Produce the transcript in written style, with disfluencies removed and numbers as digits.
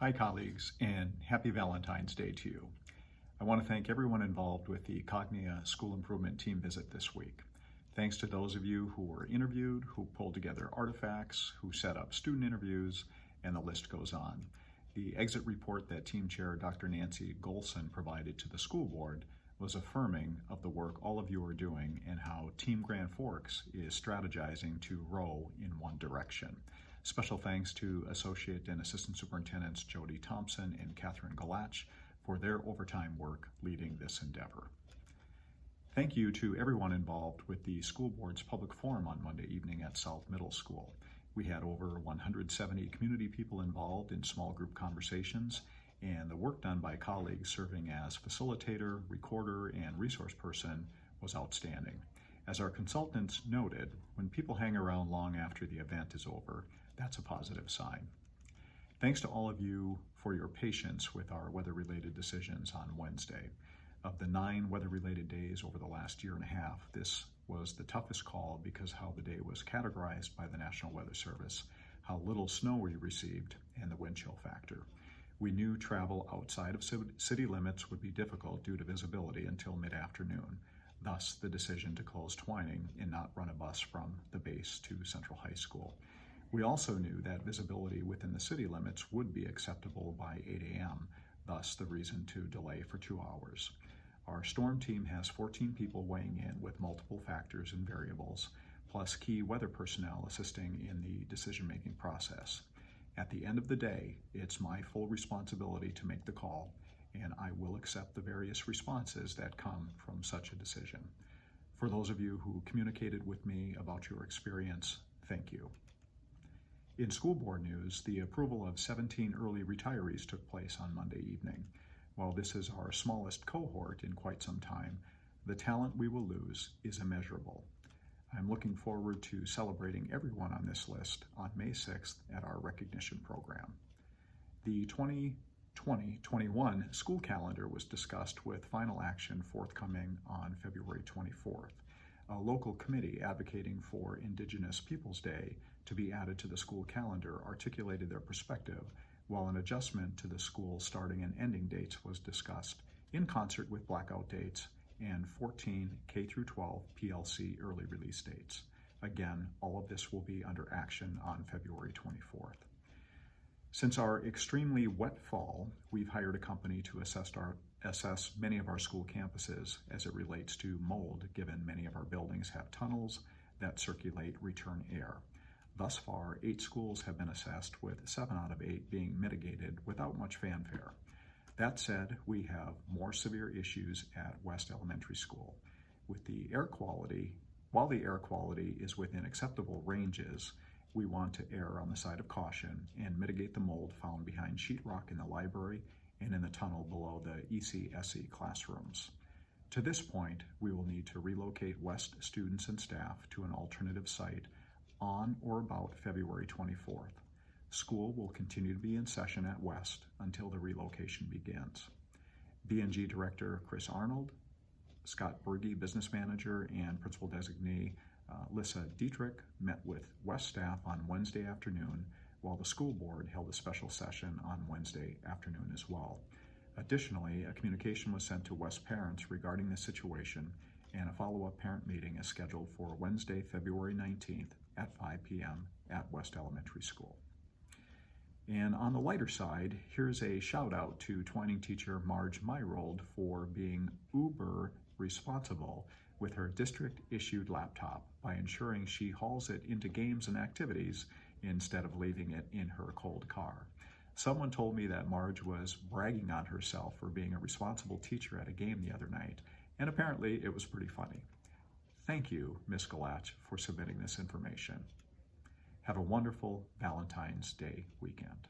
Hi colleagues, and happy Valentine's Day to you. I want to thank everyone involved with the Cognia School Improvement Team visit this week. Thanks to those of you who were interviewed, who pulled together artifacts, who set up student interviews, and the list goes on. The exit report that Team Chair Dr. Nancy Golson provided to the school board was affirming of the work all of you are doing and how Team Grand Forks is strategizing to row in one direction. Special thanks to Associate and Assistant Superintendents Jody Thompson and Catherine Galach for their overtime work leading this endeavor. Thank you to everyone involved with the school board's public forum on Monday evening at South Middle School. We had over 170 community people involved in small group conversations, and the work done by colleagues serving as facilitator, recorder, and resource person was outstanding. As our consultants noted, when people hang around long after the event is over, that's a positive sign. Thanks to all of you for your patience with our weather-related decisions on Wednesday. Of the 9 weather-related days over the last year and a half, this was the toughest call because how the day was categorized by the National Weather Service, how little snow we received, and the wind chill factor. We knew travel outside of city limits would be difficult due to visibility until mid-afternoon, thus the decision to close Twining and not run a bus from the base to Central High School. We also knew that visibility within the city limits would be acceptable by 8 a.m., thus the reason to delay for 2 hours. Our storm team has 14 people weighing in with multiple factors and variables, plus key weather personnel assisting in the decision-making process. At the end of the day, it's my full responsibility to make the call, and I will accept the various responses that come from such a decision. For those of you who communicated with me about your experience, thank you. In school board news, the approval of 17 early retirees took place on Monday evening. While this is our smallest cohort in quite some time, the talent we will lose is immeasurable. I'm looking forward to celebrating everyone on this list on May 6th at our recognition program. The 2020-21 school calendar was discussed with final action forthcoming on February 24th. A local committee advocating for Indigenous Peoples Day to be added to the school calendar articulated their perspective, while an adjustment to the school starting and ending dates was discussed in concert with blackout dates and 14 K-12 PLC early release dates. Again, all of this will be under action on February 24th. Since our extremely wet fall, we've hired a company to assess many of our school campuses as it relates to mold, given many of our buildings have tunnels that circulate return air. Thus far, 8 schools have been assessed, with 7 out of 8 being mitigated without much fanfare. That said, we have more severe issues at West Elementary School. With the air quality, while the air quality is within acceptable ranges, we want to err on the side of caution and mitigate the mold found behind sheetrock in the library and in the tunnel below the EC/SE classrooms. To this point, we will need to relocate West students and staff to an alternative site on or about February 24th. School will continue to be in session at West until the relocation begins. B&G Director Chris Arnold, Scott Berge, Business Manager, and Principal Designee Lissa Dietrich met with West staff on Wednesday afternoon, while the school board held a special session on Wednesday afternoon as well. Additionally, a communication was sent to West parents regarding the situation, and a follow-up parent meeting is scheduled for Wednesday, February 19th at 5 p.m. at West Elementary School. And on the lighter side, here's a shout out to Twining teacher Marge Myrold for being uber responsible with her district-issued laptop by ensuring she hauls it into games and activities instead of leaving it in her cold car. Someone told me that Marge was bragging on herself for being a responsible teacher at a game the other night, and apparently it was pretty funny. Thank you, Ms. Galach, for submitting this information. Have a wonderful Valentine's Day weekend.